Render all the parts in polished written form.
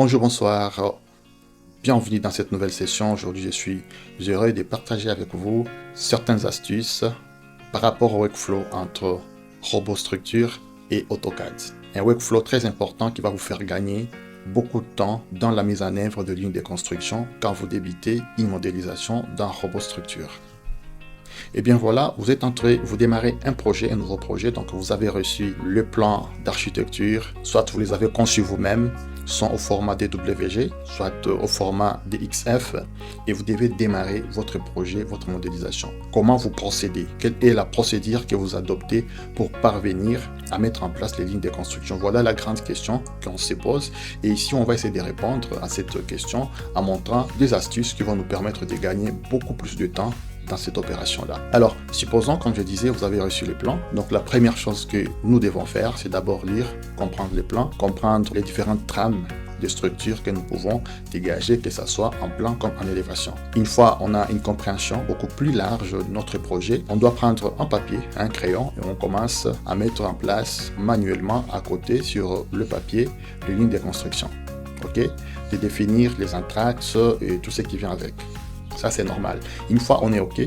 Bonjour, bonsoir, bienvenue dans cette nouvelle session. Aujourd'hui, je suis heureux de partager avec vous certaines astuces par rapport au workflow entre RoboStructure et AutoCAD. Un workflow très important qui va vous faire gagner beaucoup de temps dans la mise en œuvre de lignes de construction quand vous débutez une modélisation dans RoboStructure. Et bien voilà, vous démarrez un nouveau projet, donc vous avez reçu le plan d'architecture, soit vous les avez conçus vous-même, soit au format DWG, soit au format DXF, et vous devez démarrer votre projet, votre modélisation. Comment vous procédez? Quelle est la procédure que vous adoptez pour parvenir à mettre en place les lignes de construction? Voilà la grande question qu'on se pose, et ici on va essayer de répondre à cette question en montrant des astuces qui vont nous permettre de gagner beaucoup plus de temps dans cette opération-là. Alors, supposons, comme je disais, vous avez reçu les plans. Donc, la première chose que nous devons faire, c'est d'abord lire, comprendre les plans, comprendre les différentes trames de structures que nous pouvons dégager, que ce soit en plan comme en élévation. Une fois on a une compréhension beaucoup plus large de notre projet, on doit prendre un papier, un crayon, et on commence à mettre en place manuellement à côté sur le papier les lignes de construction. Ok, de définir les entr'axes et tout ce qui vient avec. Ça, c'est normal. Une fois on est OK,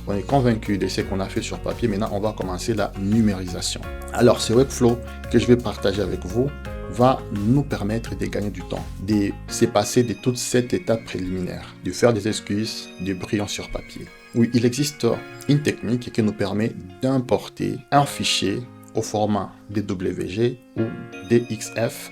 on est convaincu de ce qu'on a fait sur papier, maintenant on va commencer la numérisation. Alors, ce workflow que je vais partager avec vous va nous permettre de gagner du temps, de se passer de toute cette étape préliminaire, de faire des esquisses, de brillants sur papier. Oui, il existe une technique qui nous permet d'importer un fichier au format DWG ou DXF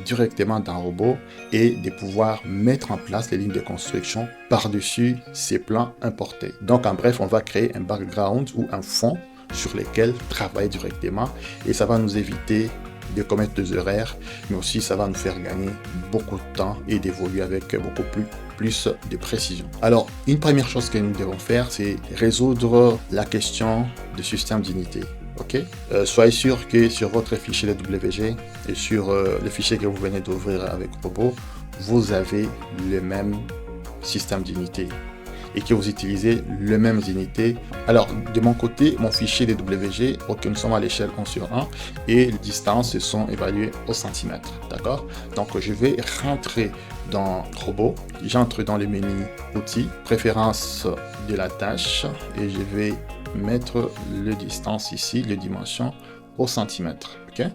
directement dans Robot et de pouvoir mettre en place les lignes de construction par-dessus ces plans importés. Donc en bref, on va créer un background ou un fond sur lequel travailler directement et ça va nous éviter de commettre des erreurs, mais aussi ça va nous faire gagner beaucoup de temps et d'évoluer avec beaucoup plus de précision. Alors, une première chose que nous devons faire, c'est résoudre la question du système d'unité. Ok, soyez sûr que sur votre fichier DWG et sur le fichier que vous venez d'ouvrir avec Robot, vous avez le même système d'unité et que vous utilisez les mêmes unités. Alors, de mon côté, mon fichier DWG, ok, nous sommes à l'échelle 1 sur 1 et les distances sont évaluées au centimètre. D'accord? Donc, je vais rentrer dans Robot, j'entre dans le menu Outils, Préférences de la tâche et je vais mettre les distances ici, les dimensions au centimètre. Ok?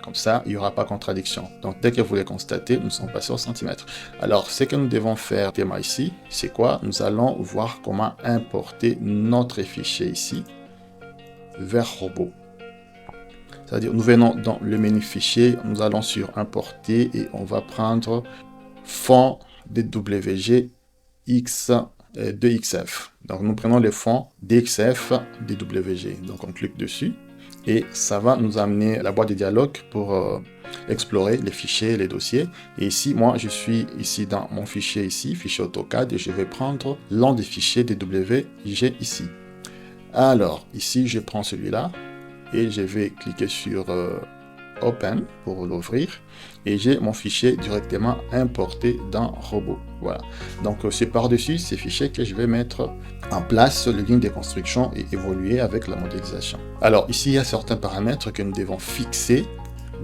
Comme ça, il n'y aura pas contradiction. Donc, dès que vous les constatez, nous sommes passés au centimètre. Alors, ce que nous devons faire ici, c'est quoi? Nous allons voir comment importer notre fichier ici vers Robot. C'est-à-dire, nous venons dans le menu fichier, nous allons sur importer et on va prendre fond DWG X DXF. Donc, nous prenons le fond DXF DWG. Donc, on clique dessus. Et ça va nous amener à la boîte de dialogue pour explorer les fichiers, les dossiers. Et ici, moi, je suis ici dans mon fichier ici, fichier AutoCAD, et je vais prendre l'un des fichiers DWG ici. Alors, ici, je prends celui-là et je vais cliquer sur Open pour l'ouvrir. Et j'ai mon fichier directement importé dans Robot. Voilà. Donc, c'est par-dessus ces fichiers que je vais mettre en place les lignes de construction et évoluer avec la modélisation. Alors, ici, il y a certains paramètres que nous devons fixer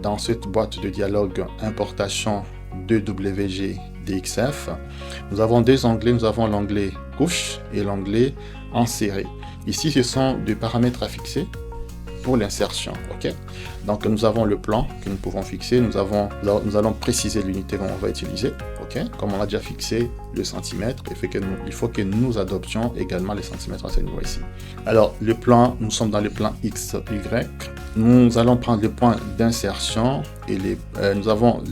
dans cette boîte de dialogue importation DWG DXF. Nous avons deux onglets. Nous avons l'onglet couche et l'onglet insérer. Ici, ce sont des paramètres à fixer pour l'insertion. Ok, donc nous avons le plan que nous pouvons fixer, nous allons préciser l'unité qu'on va utiliser. Ok, comme on a déjà fixé le centimètre, il faut que nous adoptions également les centimètres à ce niveau ici. Alors le plan, nous sommes dans le plan XY, nous allons prendre le point d'insertion et nous avons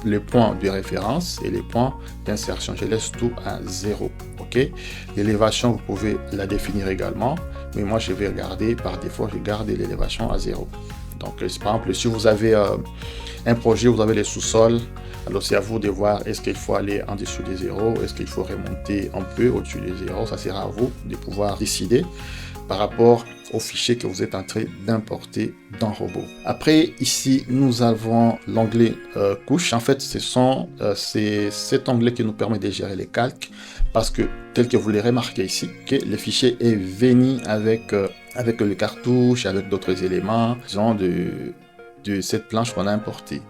les points de référence et les points d'insertion. Je laisse tout à 0. Ok, l'élévation, vous pouvez la définir également, mais moi je vais regarder par défaut, je garde l'élévation à 0. Donc, par exemple, si vous avez un projet, vous avez les sous-sols, alors c'est à vous de voir est-ce qu'il faut aller en dessous des 0, est-ce qu'il faut remonter un peu au-dessus des 0, ça sera à vous de pouvoir décider par rapport au fichier que vous êtes en train d'importer dans Robot. Après, ici, nous avons l'onglet couche. En fait, c'est cet onglet qui nous permet de gérer les calques parce que, tel que vous les remarquez ici, que le fichier est venu avec le cartouche, avec d'autres éléments, disons, de cette planche qu'on a importée.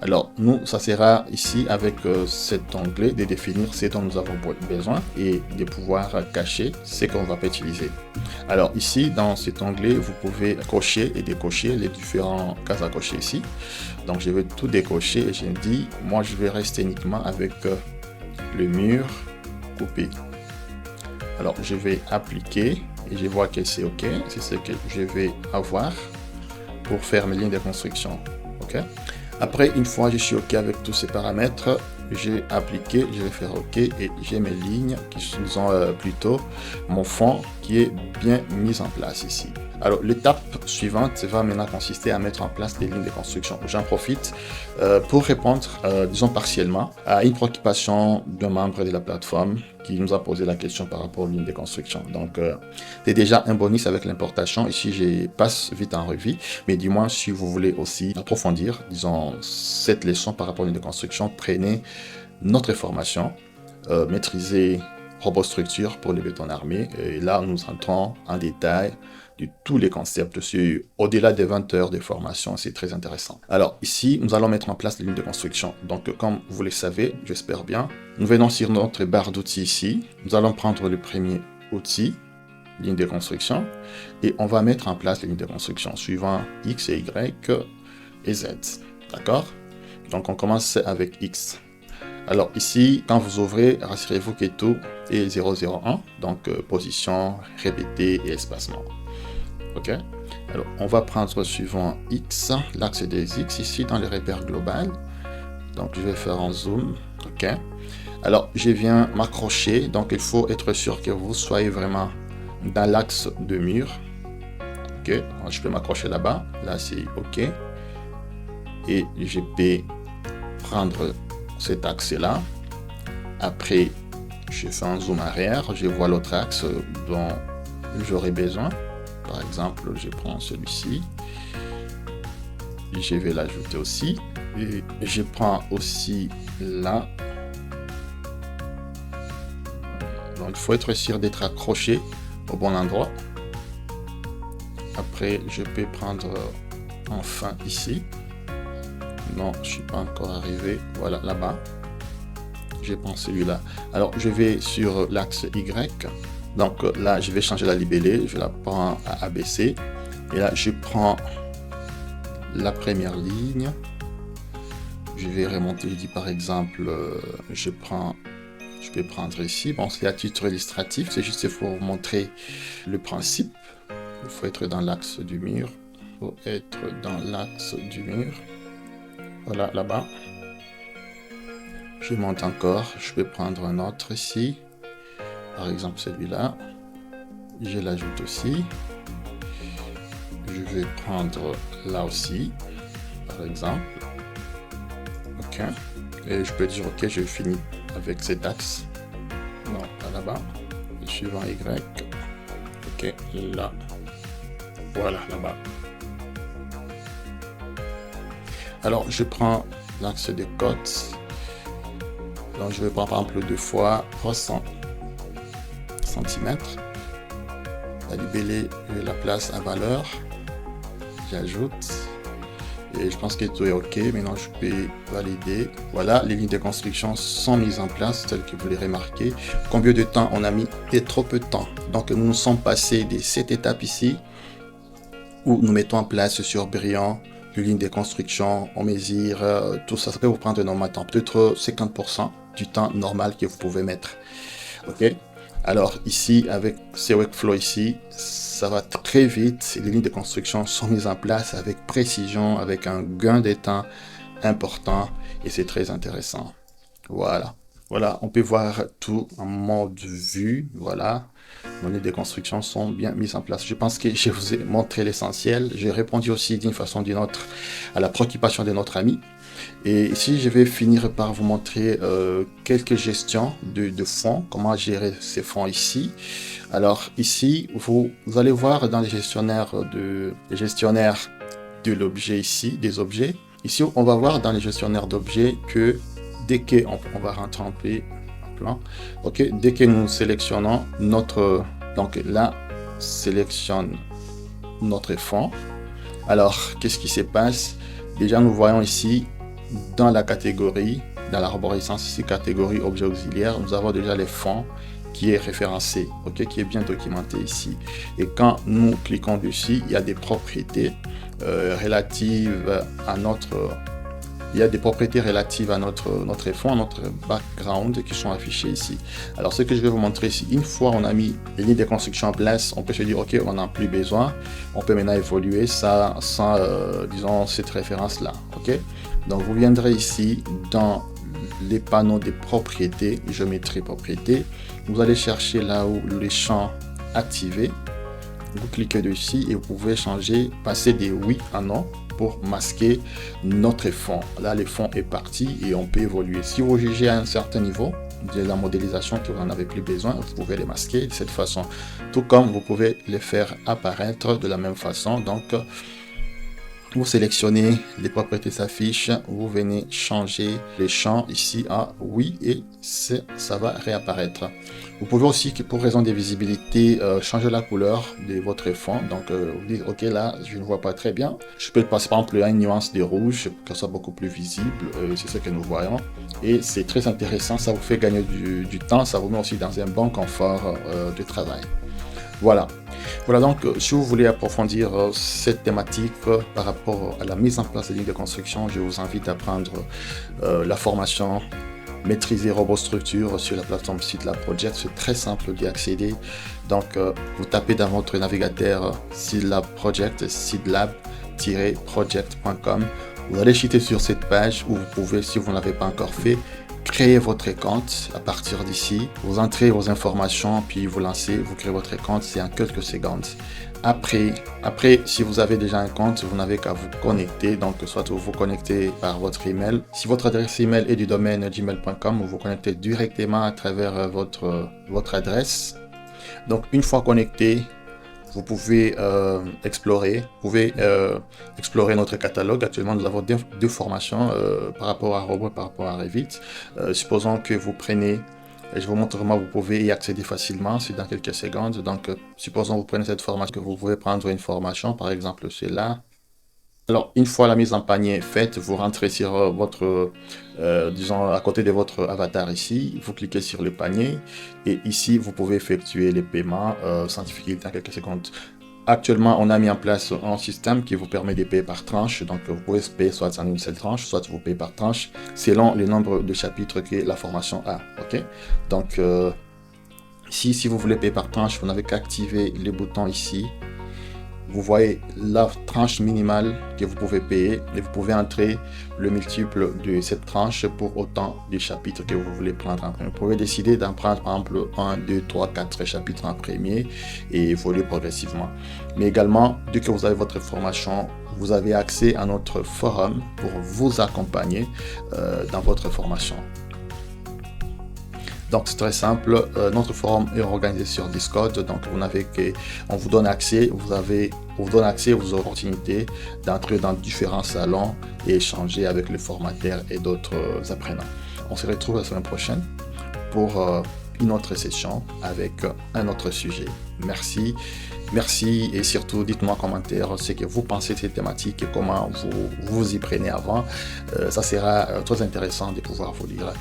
Alors, nous, ça sera ici avec cet onglet de définir ce dont nous avons besoin et de pouvoir cacher ce qu'on ne va pas utiliser. Alors ici, dans cet onglet, vous pouvez cocher et décocher les différents cases à cocher ici. Donc je vais tout décocher et je dis, moi je vais rester uniquement avec le mur coupé. Alors je vais appliquer et je vois que c'est OK. C'est ce que je vais avoir pour faire mes lignes de construction. OK. Après, une fois que je suis OK avec tous ces paramètres, j'ai appliqué, je vais faire OK et j'ai mes lignes qui sont plutôt mon fond qui est bien mis en place ici. Alors l'étape suivante va maintenant consister à mettre en place des lignes de construction. J'en profite pour répondre, disons partiellement, à une préoccupation d'un membre de la plateforme qui nous a posé la question par rapport aux lignes de construction. Donc c'est déjà un bonus avec l'importation. Ici je passe vite en revue, mais du moins si vous voulez aussi approfondir, disons, cette leçon par rapport aux lignes de construction, prenez notre formation, maîtriser RobotStructure pour les bétons armés. Et là, nous entrons en détail de tous les concepts sur au-delà des 20 heures de formation. C'est très intéressant. Alors ici, nous allons mettre en place les lignes de construction. Donc comme vous le savez, j'espère bien, nous venons sur notre barre d'outils ici. Nous allons prendre le premier outil, ligne de construction, et on va mettre en place les lignes de construction suivant X et Y et Z. D'accord? Donc on commence avec X. Alors ici, quand vous ouvrez, rassurez-vous que tout est 001, donc position, répétée et espacement. OK? Alors on va prendre suivant X, l'axe des X ici dans les repères global. Donc je vais faire un zoom. OK? Alors je viens m'accrocher, donc il faut être sûr que vous soyez vraiment dans l'axe de mur. OK? Alors, je peux m'accrocher là-bas. Là c'est OK. Et je peux prendre cet axe-là. Après, je fais un zoom arrière, je vois l'autre axe dont j'aurai besoin. Par exemple, je prends celui-ci. Je vais l'ajouter aussi. Et je prends aussi là. Donc, il faut être sûr d'être accroché au bon endroit. Après, je peux prendre enfin ici. Non, je ne suis pas encore arrivé. Voilà, là-bas. Je prends celui-là. Alors, je vais sur l'axe Y. Donc là, je vais changer la libellée. Je la prends à ABC. Et là, je prends la première ligne. Je vais remonter. Je dis par exemple, je peux prendre ici. Bon, c'est à titre illustratif. C'est juste pour vous montrer le principe. Il faut être dans l'axe du mur. Il faut être dans l'axe du mur. Voilà, là-bas. Je monte encore. Je peux prendre un autre ici. Par exemple, celui-là. Je l'ajoute aussi. Je vais prendre là aussi. Par exemple. OK. Et je peux dire OK, je finis avec cet axe. Non, pas là-bas. Le suivant Y. OK, là. Voilà, là-bas. Alors, je prends l'axe des côtes. Donc, je vais prendre par exemple 2 fois 300 cm. La libellée, je la place à valeur. J'ajoute. Et je pense que tout est OK. Maintenant, je peux valider. Voilà, les lignes de construction sont mises en place, telles que vous les remarquez. Combien de temps on a mis? Et trop peu de temps. Donc, nous nous sommes passés de cette étape ici, où nous mettons en place sur Brillant les lignes de construction, on mesure, tout ça. Ça peut vous prendre normalement peut-être 50% du temps normal que vous pouvez mettre. OK? Alors ici, avec ces workflows ici, ça va très vite. Les lignes de construction sont mises en place avec précision, avec un gain de temps important et c'est très intéressant. Voilà. Voilà, on peut voir tout en mode vue. Voilà, nos lignes de construction sont bien mises en place. Je pense que je vous ai montré l'essentiel. J'ai répondu aussi d'une façon ou d'une autre à la préoccupation de notre ami. Et ici, je vais finir par vous montrer quelques gestions de fonds, comment gérer ces fonds ici. Alors ici, vous allez voir dans les gestionnaires de l'objet ici, des objets. Ici, on va voir dans les gestionnaires d'objets que dès qu'on va rentrer en plan, ok, dès que nous sélectionnons notre, donc là, sélectionne notre fond. Alors, qu'est-ce qui se passe? Déjà, nous voyons ici dans la catégorie, dans l'arborescence ici, catégorie objet auxiliaire, nous avons déjà les fonds qui est référencé, ok, qui est bien documenté ici. Et quand nous cliquons dessus, il y a des propriétés relatives à notre... Il y a des propriétés relatives à notre fond, à notre background qui sont affichées ici. Alors, ce que je vais vous montrer ici, une fois on a mis les lignes de construction en place, on peut se dire, ok, on n'en a plus besoin. On peut maintenant évoluer ça sans, disons, cette référence-là, ok. Donc, vous viendrez ici dans les panneaux des propriétés, géométrie propriétés. Vous allez chercher là où les champs activés. Vous cliquez dessus et vous pouvez changer, passer des oui à non pour masquer notre fond. Là, le fond est parti et on peut évoluer. Si vous jugez à un certain niveau de la modélisation que vous n'en avez plus besoin, vous pouvez les masquer de cette façon. Tout comme vous pouvez les faire apparaître de la même façon. Donc, vous sélectionnez, les propriétés s'affichent, vous venez changer les champs ici à oui et ça va réapparaître. Vous pouvez aussi, pour raison de visibilité, changer la couleur de votre fond. Donc, vous dites, ok, là, je ne vois pas très bien. Je peux passer par exemple à une nuance de rouge pour que ce soit beaucoup plus visible. C'est ce que nous voyons. Et c'est très intéressant, ça vous fait gagner du temps, ça vous met aussi dans un bon confort de travail. Voilà. Voilà donc, si vous voulez approfondir cette thématique par rapport à la mise en place des lignes de construction, je vous invite à prendre la formation Maîtriser RoboStructure sur la plateforme SeedLab Project. C'est très simple d'y accéder. Donc, vous tapez dans votre navigateur SeedLab Project, seedlab-project.com. Vous allez chuter sur cette page où vous pouvez, si vous ne l'avez pas encore fait, créer votre compte à partir d'ici. Vous entrez vos informations, puis vous lancez, vous créez votre compte, c'est en quelques secondes. Après, si vous avez déjà un compte, vous n'avez qu'à vous connecter. Donc, soit vous vous connectez par votre email. Si votre adresse email est du domaine gmail.com, vous vous connectez directement à travers votre adresse. Donc, une fois connecté, vous pouvez explorer notre catalogue. Actuellement, nous avons deux formations par rapport à Robot et par rapport à Revit. Supposons que vous prenez, et je vous montre comment vous pouvez y accéder facilement, c'est dans quelques secondes. Donc, supposons que vous prenez cette formation, que vous pouvez prendre une formation, par exemple celle-là. Alors, une fois la mise en panier faite, vous rentrez sur votre, disons, à côté de votre avatar ici, vous cliquez sur le panier et ici, vous pouvez effectuer les paiements sans difficulté en quelques secondes. Actuellement, on a mis en place un système qui vous permet de payer par tranche. Donc, vous pouvez payer soit en une seule tranche, soit vous payez par tranche, selon le nombre de chapitres que la formation a. Ok. Donc, si vous voulez payer par tranche, vous n'avez qu'à activer le bouton ici. Vous voyez la tranche minimale que vous pouvez payer et vous pouvez entrer le multiple de cette tranche pour autant de chapitres que vous voulez prendre en premier. Vous pouvez décider d'en prendre par exemple 1, 2, 3, 4 chapitres en premier et évoluer progressivement. Mais également, dès que vous avez votre formation, vous avez accès à notre forum pour vous accompagner dans votre formation. Donc c'est très simple, notre forum est organisé sur Discord, donc on vous donne accès, vous aurez l'opportunité d'entrer dans différents salons et échanger avec les formateurs et d'autres apprenants. On se retrouve la semaine prochaine pour une autre session avec un autre sujet. Merci et surtout dites-moi en commentaire ce que vous pensez de cette thématique et comment vous y prenez avant. Ça sera très intéressant de pouvoir vous lire.